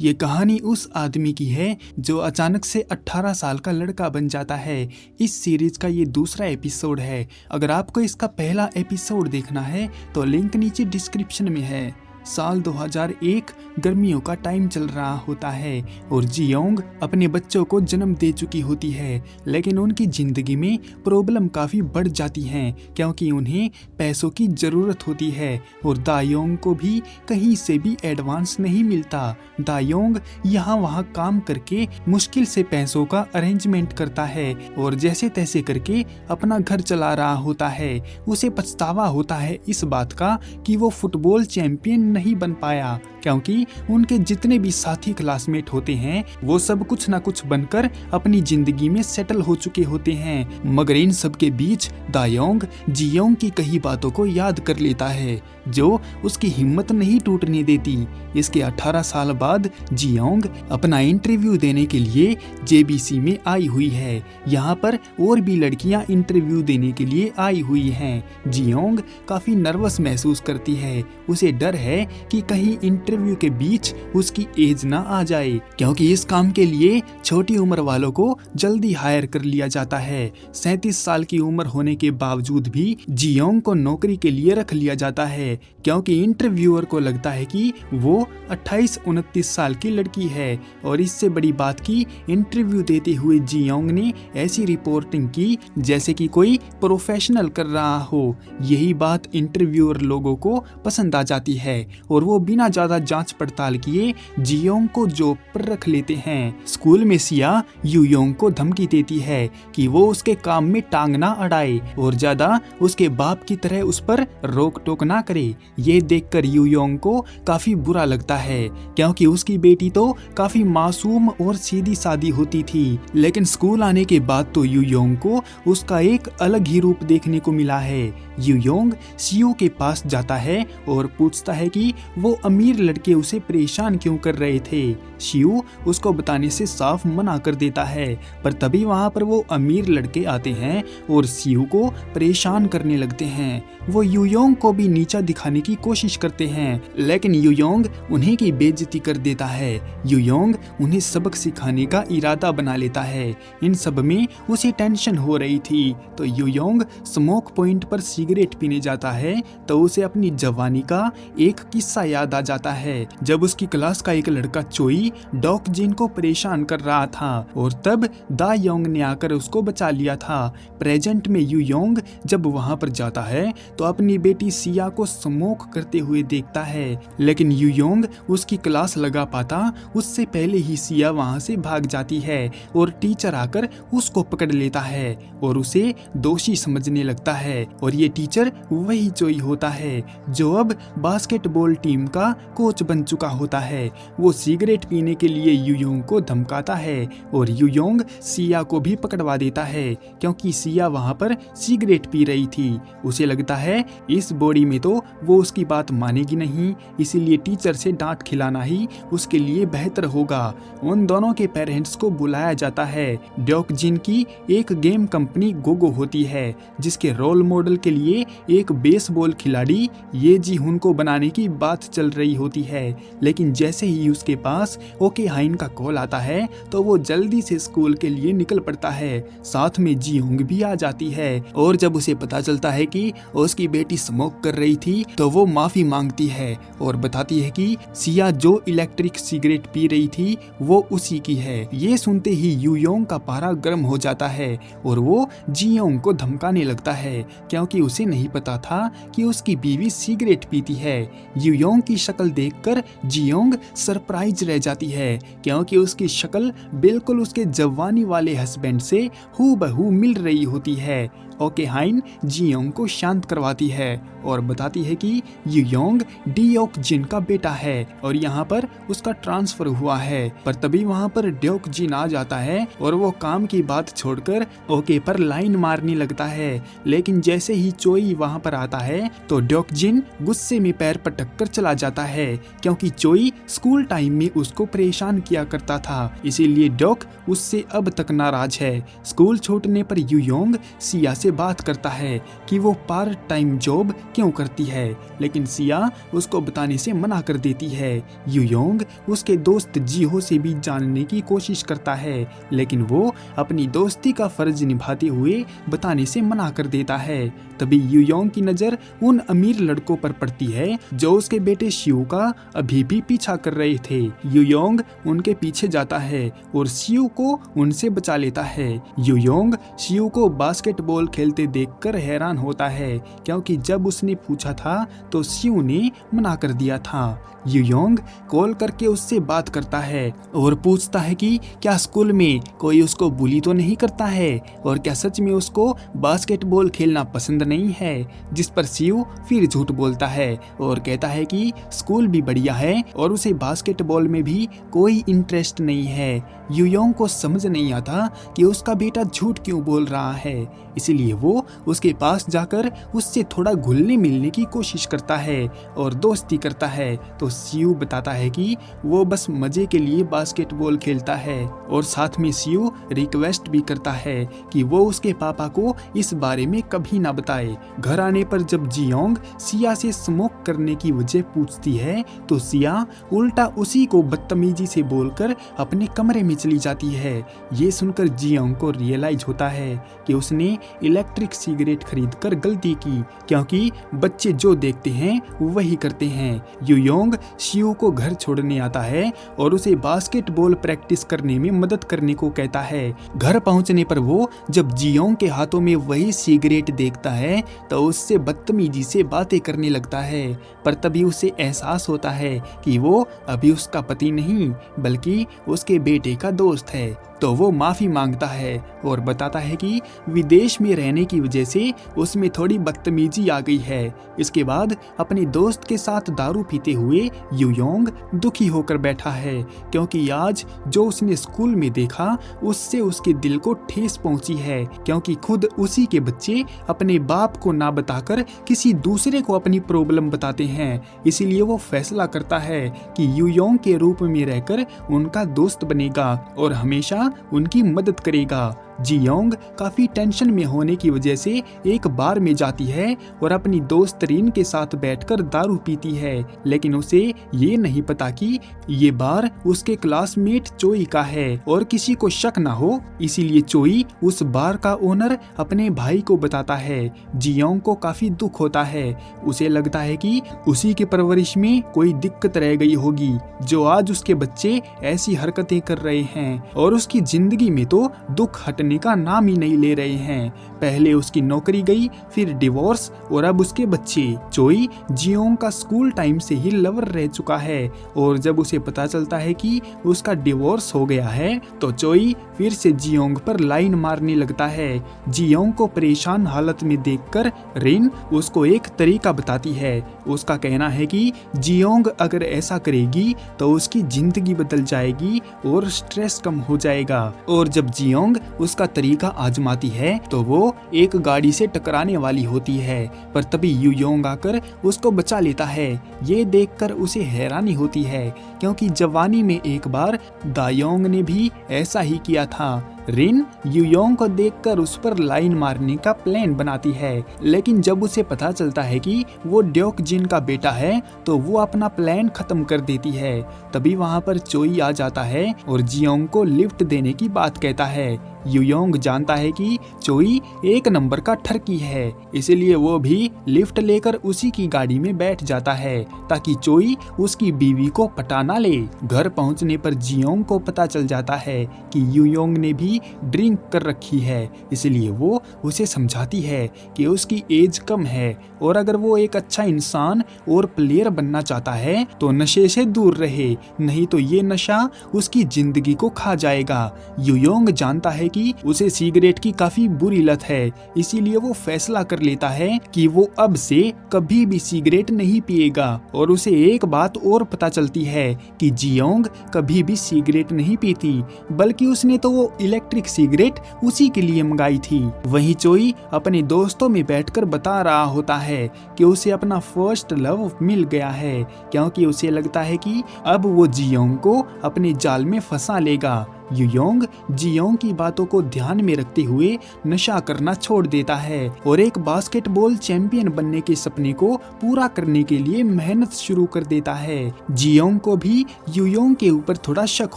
ये कहानी उस आदमी की है जो अचानक से 18 साल का लड़का बन जाता है। इस सीरीज का ये दूसरा एपिसोड है। अगर आपको इसका पहला एपिसोड देखना है तो लिंक नीचे डिस्क्रिप्शन में है। साल 2001 गर्मियों का टाइम चल रहा होता है और जियोंग अपने बच्चों को जन्म दे चुकी होती है, लेकिन उनकी जिंदगी में प्रॉब्लम काफी बढ़ जाती हैं क्योंकि उन्हें पैसों की जरूरत होती है और दायोंग को भी कहीं से भी एडवांस नहीं मिलता। दायोंग यहाँ वहाँ काम करके मुश्किल से पैसों का अरेंजमेंट करता है और जैसे तैसे करके अपना घर चला रहा होता है। उसे पछतावा होता है इस बात का कि वो फुटबॉल चैंपियन नहीं बन पाया क्योंकि उनके जितने भी साथी क्लासमेट होते हैं वो सब कुछ ना कुछ बनकर अपनी जिंदगी में सेटल हो चुके होते हैं। मगर इन सब के बीच दायोंग जियोंग की कई बातों को याद कर लेता है जो उसकी हिम्मत नहीं टूटने देती। इसके 18 साल बाद जियोंग अपना इंटरव्यू देने के लिए जेबीसी में आई हुई है। यहाँ पर और भी लड़कियां इंटरव्यू देने के लिए आई हुई हैं। जियोंग काफी नर्वस महसूस करती है। उसे डर है कि कहीं इंटरव्यू के बीच उसकी एज ना आ जाए क्योंकि इस काम के लिए छोटी उम्र वालों को जल्दी हायर कर लिया जाता है। 37 साल की उम्र होने के बावजूद भी जियोंग को नौकरी के लिए रख लिया जाता है क्योंकि इंटरव्यूअर को लगता है कि वो 28-29 साल की लड़की है। और इससे बड़ी बात की इंटरव्यू देते हुए जियोंग ने ऐसी रिपोर्टिंग की जैसे कि कोई प्रोफेशनल कर रहा हो। यही बात इंटरव्यूअर लोगों को पसंद आ जाती है और वो बिना ज्यादा जांच पड़ताल किए जियोंग को जॉब पर रख लेते हैं। स्कूल में सिया युयोंग को धमकी देती है कि वो उसके काम में टांग ना अड़ाए और ज्यादा उसके बाप की तरह उस पर रोक टोक ना करे। ये देखकर युयोंग को काफी बुरा लगता है क्योंकि उसकी बेटी तो काफी मासूम और सीधी सादी होती थी, लेकिन स्कूल आने के बाद तो युयोंग को उसका एक अलग ही रूप देखने को मिला है। युयोंग सियो के पास जाता है और पूछता है कि वो अमीर लड़के उसे परेशान क्यों कर रहे थे। शियू उसको बताने से साफ मना कर देता है, पर तभी वहाँ पर वो अमीर लड़के आते हैं और शियू को परेशान करने लगते हैं। वो युयोंग को भी नीचा दिखाने की कोशिश करते हैं, लेकिन युयोंग उन्हीं की बेइज्जती कर देता है। युयोंग उन्हें सबक सिखाने का इरादा बना लेता है। इन सब में उसे टेंशन हो रही थी तो युयोंग स्मोक पॉइंट पर सिगरेट पीने जाता है तो उसे अपनी जवानी का एक किस्सा याद आ जाता है जब उसकी क्लास का एक लड़का चोई डॉक जिन को परेशान कर रहा था और तब दायोंग ने आकर उसको बचा लिया था। प्रेजेंट में युयोंग जब वहां पर जाता है तो अपनी बेटी सिया को स्मोक करते हुए देखता है, लेकिन युयोंग उसकी क्लास लगा पाता उससे पहले ही सिया वहां से भाग जाती है और टीचर आकर उसको पकड़ लेता है और उसे दोषी समझने लगता है। और ये टीचर वही चोई होता है जो अब बास्केटबॉल टीम का कोच बन चुका होता है। वो सिगरेट पीने के लिए युयोंग को धमकाता है और युयोंग सिया को भी पकड़वा देता है क्योंकि सिया वहां पर सिगरेट पी रही थी। उसे लगता है इस बॉडी में तो वो उसकी बात मानेगी नहीं, इसीलिए टीचर से डांट खिलाना ही उसके लिए बेहतर होगा। उन दोनों के पेरेंट्स को बुलाया जाता है। डॉक जिन की एक गेम कंपनी गोगो होती है जिसके रोल मॉडल के लिए एक बेसबॉल खिलाड़ी ये जी हुन को बनाने की बात चल रही होती है, लेकिन जैसे ही उसके पास ओके हाइन का कॉल आता है तो वो जल्दी से स्कूल के लिए निकल पड़ता है। साथ में जियोंग भी आ जाती है और जब उसे पता चलता है कि उसकी बेटी स्मोक कर रही थी तो वो माफी मांगती है और बताती है कि सिया जो इलेक्ट्रिक सिगरेट पी रही थी वो उसी की है। ये सुनते ही युयोंग का पारा गर्म हो जाता है और वो जियोंग को धमकाने लगता है क्योंकि उसे नहीं पता था कि उसकी बीवी सिगरेट पीती है। युयोंग की शक्ल देखकर जियोंग सरप्राइज रह जाती है क्योंकि उसकी शक्ल बिल्कुल उसके जवानी वाले हस्बैंड से हूबहू मिल रही होती है। ओके हाइन जियोंग को शांत करवाती है और बताती है कि युयोंग डियोक जिन का बेटा है और यहाँ पर उसका ट्रांसफर हुआ है। पर तभी वहाँ पर डियोक जिन आ जाता है और वो काम की बात छोड़कर ओके पर लाइन मारने लगता है, लेकिन जैसे ही चोई वहाँ पर आता है तो डियोक जिन गुस्से में पैर पटक कर चला जाता है क्योंकि चोई स्कूल टाइम में उसको परेशान किया करता था, इसीलिए डियोक उससे अब तक नाराज है। स्कूल छोड़ने पर युयोंग सिया से उससे बात करता है कि वो पार्ट टाइम जॉब क्यों करती है, लेकिन सिया उसको बताने से मना कर देती है। यूयोंग उसके दोस्त जीहो से भी जानने की कोशिश करता है, लेकिन वो अपनी दोस्ती का फर्ज निभाते हुए बताने से मना कर देता है। तभी यूयोंग की नज़र उन अमीर लड़कों पर पड़ती है जो उसके बेटे शिव का अभी भी पीछा कर रहे थे। यूयोंग उनके पीछे जाता है और शिव को उनसे बचा लेता है। यूयोंग शिव को बास्केटबॉल खेलते देखकर हैरान होता है, क्योंकि जब उसने पूछा था तो शिव ने मना कर दिया था। यूयोंग कॉल करके उससे बात करता है और पूछता है कि क्या स्कूल में कोई उसको बुली तो नहीं करता है और क्या सच में उसको बास्केटबॉल खेलना पसंद नहीं है, जिस पर शिव फिर झूठ बोलता है और कहता है कि स्कूल भी बढ़िया है और उसे बास्केटबॉल में भी कोई इंटरेस्ट नहीं है। यूयोंग को समझ नहीं आता कि उसका बेटा झूठ क्यों बोल रहा है, इसलिए वो उसके पास जाकर उससे थोड़ा घुलने मिलने की कोशिश करता है और दोस्ती करता है। तो शिव बताता है कि वो बस मजे के लिए बास्केटबॉल खेलता है और साथ में शिव रिक्वेस्ट भी करता है कि वो उसके पापा को इस बारे में कभी ना बताए। घर आने पर जब जियोंग सिया से स्मोक करने की वजह पूछती है तो सिया उल्टा उसी को बदतमीजी से बोलकर अपने कमरे में चली जाती है। ये सुनकर जियोंग को रियलाइज होता है कि उसने इलेक्ट्रिक सिगरेट खरीदकर गलती की, क्योंकि बच्चे जो देखते हैं वही करते हैं। यूयोंग शिव को घर छोड़ने आता है और उसे बास्केटबॉल प्रैक्टिस करने में मदद करने को कहता है। घर पहुंचने पर वो जब जियोंग के हाथों में वही सिगरेट देखता है तो उससे बदतमीजी से बातें करने लगता है, पर तभी उसे एहसास होता है कि वो अभी उसका पति नहीं बल्कि उसके बेटे का दोस्त है। तो वो माफ़ी मांगता है और बताता है कि विदेश में रहने की वजह से उसमें थोड़ी बदतमीजी आ गई है। इसके बाद अपने दोस्त के साथ दारू पीते हुए यूयोंग दुखी होकर बैठा है, क्योंकि आज जो उसने स्कूल में देखा उससे उसके दिल को ठेस पहुंची है, क्योंकि खुद उसी के बच्चे अपने बाप को ना बताकर किसी दूसरे को अपनी प्रॉब्लम बताते हैं। इसीलिए वो फैसला करता है कि यूयोंग के रूप में रहकर उनका दोस्त बनेगा और हमेशा उनकी मदद करेगा। जियोंग काफी टेंशन में होने की वजह से एक बार में जाती है और अपनी दोस्त रिन के साथ बैठकर दारू पीती है, लेकिन उसे ये नहीं पता कि ये बार उसके क्लासमेट चोई का है और किसी को शक ना हो, इसीलिए चोई उस बार का ओनर अपने भाई को बताता है। जियोंग को काफी दुख होता है, उसे लगता है कि उसी की परवरिश में कोई दिक्कत रह गई होगी जो आज उसके बच्चे ऐसी हरकतें कर रहे हैं, और उसकी जिंदगी में तो दुख हटने का नाम ही नहीं ले रहे हैं। पहले उसकी नौकरी गई, फिर डिवोर्स और अब उसके बच्चे। चोई जियोंग का स्कूल टाइम से ही लवर रह चुका है और जब उसे पता चलता है कि उसका डिवोर्स हो गया है तो चोई फिर से जियोंग पर लाइन मारने लगता है। जियोंग को परेशान हालत में देखकर रिन उसको एक तरीका बताती है। उसका कहना है कि जियोंग अगर ऐसा करेगी तो उसकी जिंदगी बदल जाएगी और स्ट्रेस कम हो जाएगा। और जब जियोंग उसका तरीका आजमाती है तो वो एक गाड़ी से टकराने वाली होती है, पर तभी यूयोंग आकर उसको बचा लेता है। ये देखकर उसे हैरानी होती है, क्योंकि जवानी में एक बार दायोंग ने भी ऐसा ही किया था। रिन यूयोंग को देखकर उस पर लाइन मारने का प्लान बनाती है, लेकिन जब उसे पता चलता है कि वो ड्योक जिन का बेटा है तो वो अपना प्लान खत्म कर देती है। तभी वहाँ पर चोई आ जाता है और जियोंग को लिफ्ट देने की बात कहता है। यूयोंग जानता है कि चोई एक नंबर का ठरकी है, इसलिए वो भी लिफ्ट लेकर उसी की गाड़ी में बैठ जाता है ताकि चोई उसकी बीवी को पटा ना ले। घर पहुंचने पर जियोंग को पता चल जाता है कि यूयोंग ने भी ड्रिंक कर रखी है, इसलिए वो उसे समझाती है कि उसकी एज कम है और अगर वो एक अच्छा इंसान और प्लेयर बनना चाहता है तो नशे से दूर रहे, नहीं तो ये नशा उसकी जिंदगी को खा जाएगा। यूयोंग जानता है कि उसे सिगरेट की काफी बुरी लत है, इसीलिए वो फैसला कर लेता है कि वो अब से कभी भी सिगरेट नहीं पिएगा। और उसे एक बात और पता चलती है कि जियोंग कभी भी सिगरेट नहीं पीती, बल्कि उसने तो वो इलेक्ट्रिक सिगरेट उसी के लिए मंगाई थी। वहीं चोई अपने दोस्तों में बैठकर बता रहा होता है कि उसे अपना फर्स्ट लव मिल गया है, क्योंकि उसे लगता है कि अब वो जियोंग को अपने जाल में फंसा लेगा। युयोंग जियोंग की बातों को ध्यान में रखते हुए नशा करना छोड़ देता है और एक बास्केटबॉल चैंपियन बनने के सपने को पूरा करने के लिए मेहनत शुरू कर देता है। जियोंग को भी युयोंग के ऊपर थोड़ा शक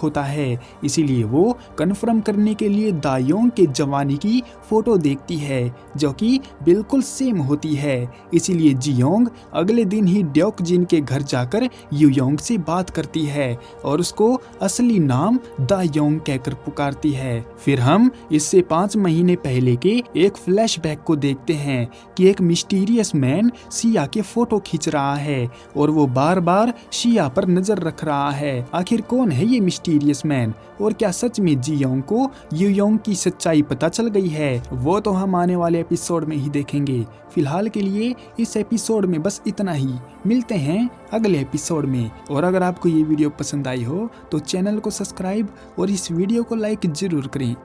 होता है, इसीलिए वो कन्फर्म करने के लिए दायोंग के जवानी की फोटो देखती है जो कि बिल्कुल सेम होती है। इसीलिए जियोंग अगले दिन ही ड्योकजिन के घर जाकर युयोंग से बात करती है और उसको असली नाम दायोंग कहकर पुकारती है। फिर हम इससे 5 महीने पहले के एक फ्लैशबैक को देखते हैं कि एक मिस्टीरियस मैन शिया के फोटो खींच रहा है और वो बार बार शिया पर नजर रख रहा है। आखिर कौन है ये मिस्टीरियस मैन और क्या सच में जियोंग को युयोंग की सच्चाई पता चल गई है? वो तो हम आने वाले एपिसोड में ही देखेंगे। फिलहाल के लिए इस एपिसोड में बस इतना ही। मिलते हैं अगले एपिसोड में। और अगर आपको ये वीडियो पसंद आई हो तो चैनल को सब्सक्राइब और इस वीडियो को लाइक जरूर करें।